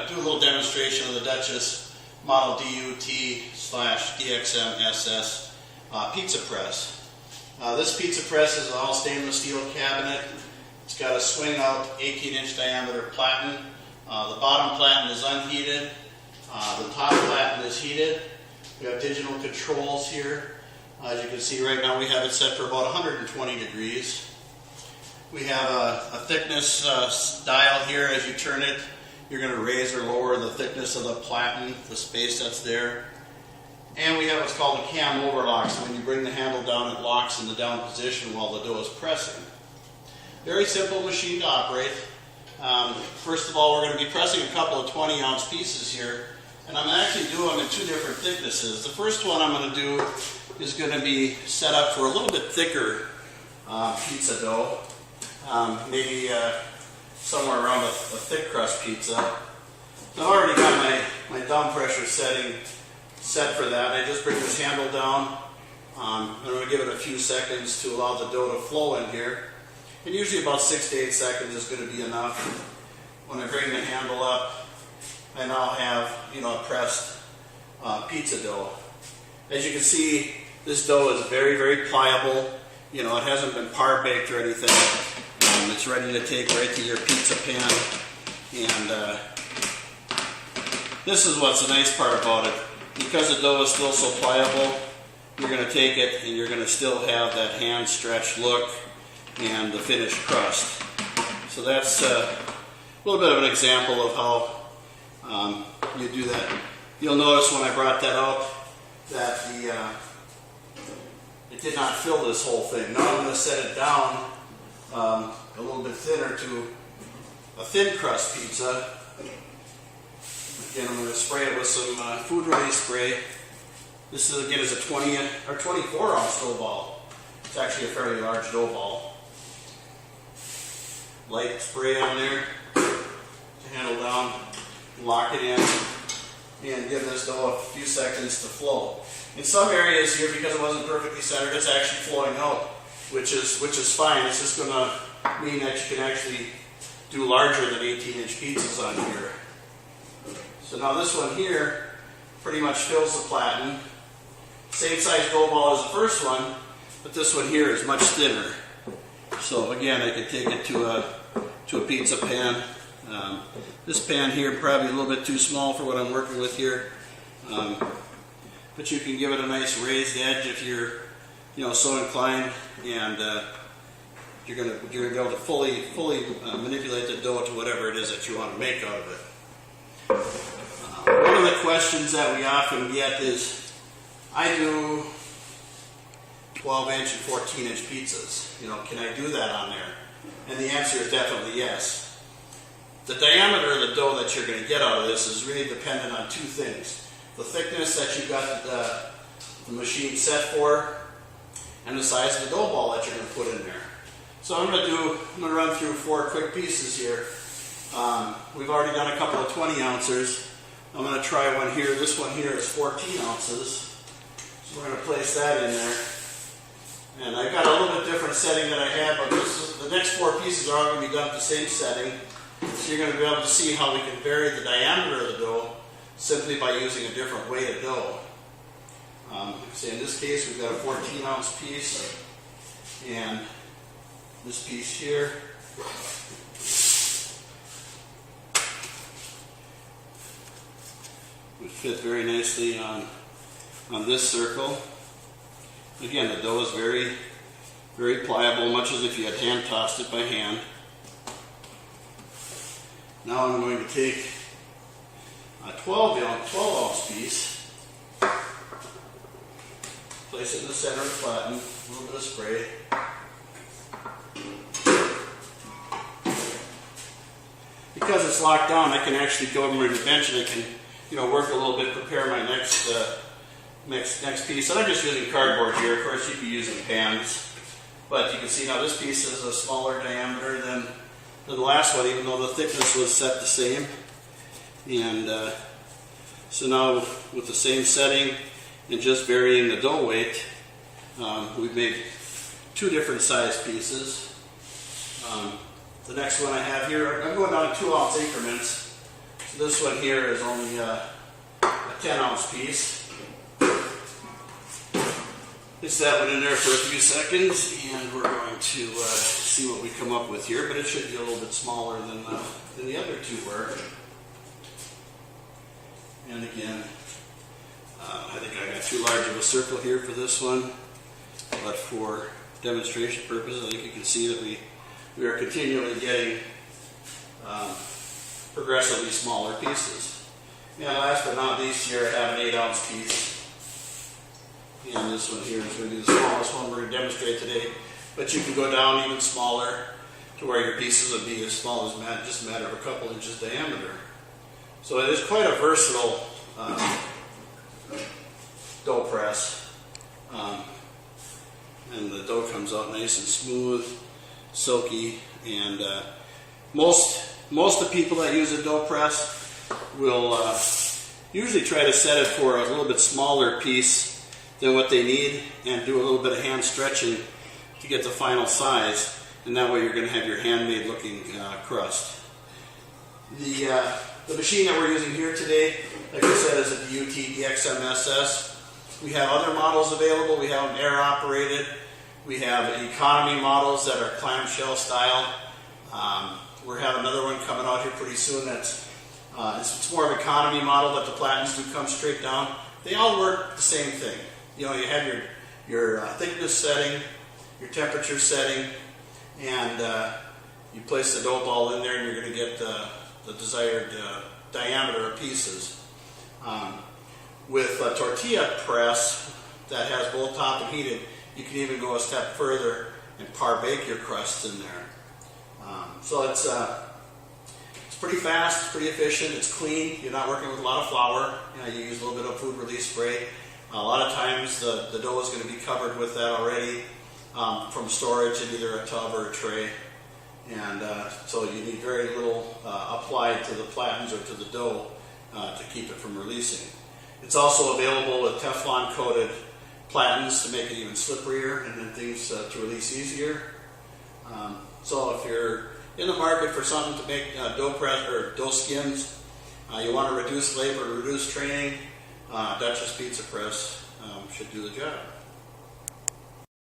do a little demonstration of the Dutchess Model DUT/DXM SS pizza press. This pizza press is an all stainless steel cabinet. It's got a swing out 18-inch diameter platen. The bottom platen is unheated. The top platen is heated. We have digital controls here. As you can see right now we have it set for about 120 degrees. We have a thickness dial here. As you turn it, you're going to raise or lower the thickness of the platen, the space that's there. And we have what's called a cam overlock, so when you bring the handle down, it locks in the down position while the dough is pressing. Very simple machine to operate. First of all, we're going to be pressing a couple of 20-ounce pieces here, and I'm actually doing them in two different thicknesses. The first one I'm going to do is going to be set up for a little bit thicker pizza dough, maybe somewhere around a thick crust pizza. So I've already got my down pressure setting set for that. I just bring this handle down. I'm going to give it a few seconds to allow the dough to flow in here. And usually about 6 to 8 seconds is going to be enough. When I bring the handle up, I now have, a pressed pizza dough. As you can see, this dough is very, very pliable. It hasn't been par baked or anything. It's ready to take right to your pizza pan. And this is what's the nice part about it. Because the dough is still so pliable, you're going to take it and you're going to still have that hand stretched look and the finished crust. So that's a little bit of an example of how you do that. You'll notice when I brought that out that it did not fill this whole thing. Now I'm going to set it down a little bit thinner to a thin crust pizza. Again, I'm going to spray it with some food ready spray. This is, again, is a 20 or 24 ounce dough ball. It's actually a fairly large dough ball. Light spray on there, handle down, lock it in, and give this dough a few seconds to flow. In some areas here, because it wasn't perfectly centered, it's actually flowing out, which is fine. It's just going to mean that you can actually do larger than 18-inch pizzas on here. So now this one here pretty much fills the platen. Same size dough ball as the first one, but this one here is much thinner. So again, I can take it to a pizza pan. This pan here probably a little bit too small for what I'm working with here, but you can give it a nice raised edge if you're, so inclined, and you're going to be able to fully manipulate the dough to whatever it is that you want to make out of it. One of the questions that we often get is, I do 12-inch and 14-inch pizzas. Can I do that on there? And the answer is definitely yes. The diameter of the dough that you're going to get out of this is really dependent on two things. The thickness that you've got the machine set for, and the size of the dough ball that you're going to put in there. So I'm going to run through 4 quick pieces here. We've already done a couple of 20 ouncers. I'm going to try one here. This one here is 14 ounces. So we're going to place that in there. And I've got a little bit different setting that I have, but the next 4 pieces are all going to be done at the same setting. So you're going to be able to see how we can vary the diameter of the dough simply by using a different weight of dough. So in this case, we've got a 14-ounce piece, and this piece here would fit very nicely on this circle. Again, the dough is very, very pliable, much as if you had hand tossed it by hand. Now I'm going to take a 12-ounce piece, place it in the center of the platen, a little bit of spray. Because it's locked down, I can actually go over to the bench and I can, work a little bit, prepare my next piece. And I'm just using cardboard here. Of course, you'd be using pans. But you can see now this piece is a smaller diameter than the last one, even though the thickness was set the same. And so now with the same setting and just varying the dough weight, we've made 2 different size pieces. The next one I have here, I'm going down in 2-ounce increments. So this one here is only a 10-ounce piece. Just that one in there for a few seconds, and we're going to see what we come up with here, but it should be a little bit smaller than the other two were. And again, I think I got too large of a circle here for this one, but for demonstration purposes, I think you can see that we are continually getting progressively smaller pieces. And last but not least here, I have an 8-ounce piece. And this one here is going to be the smallest one we're going to demonstrate today. But you can go down even smaller to where your pieces would be as small as just a matter of a couple inches diameter. So it is quite a versatile dough press. And the dough comes out nice and smooth, silky, and most of the people that use a dough press will usually try to set it for a little bit smaller piece than what they need, and do a little bit of hand stretching to get the final size, and that way you're going to have your handmade looking crust. The machine that we're using here today, like I said, is a DUTDXM SS. We have other models available. We have them air operated. We have economy models that are clamshell style. We have another one coming out here pretty soon that's it's more of an economy model, but the platens do come straight down. They all work the same thing. You know, you have your thickness setting, your temperature setting, and you place the dough ball in there, and you're going to get the desired diameter of pieces. With a tortilla press that has both top and heated, you can even go a step further and par-bake your crust in there. So it's pretty fast, it's pretty efficient, it's clean. You're not working with a lot of flour. You use a little bit of food release spray. A lot of times the dough is going to be covered with that already from storage in either a tub or a tray. And so you need very little applied to the platens or to the dough to keep it from releasing. It's also available with Teflon coated platens to make it even slipperier and then things to release easier. So if you're in the market for something to make dough press or dough skins, you want to reduce labor, reduce training, Dutchess pizza press should do the job.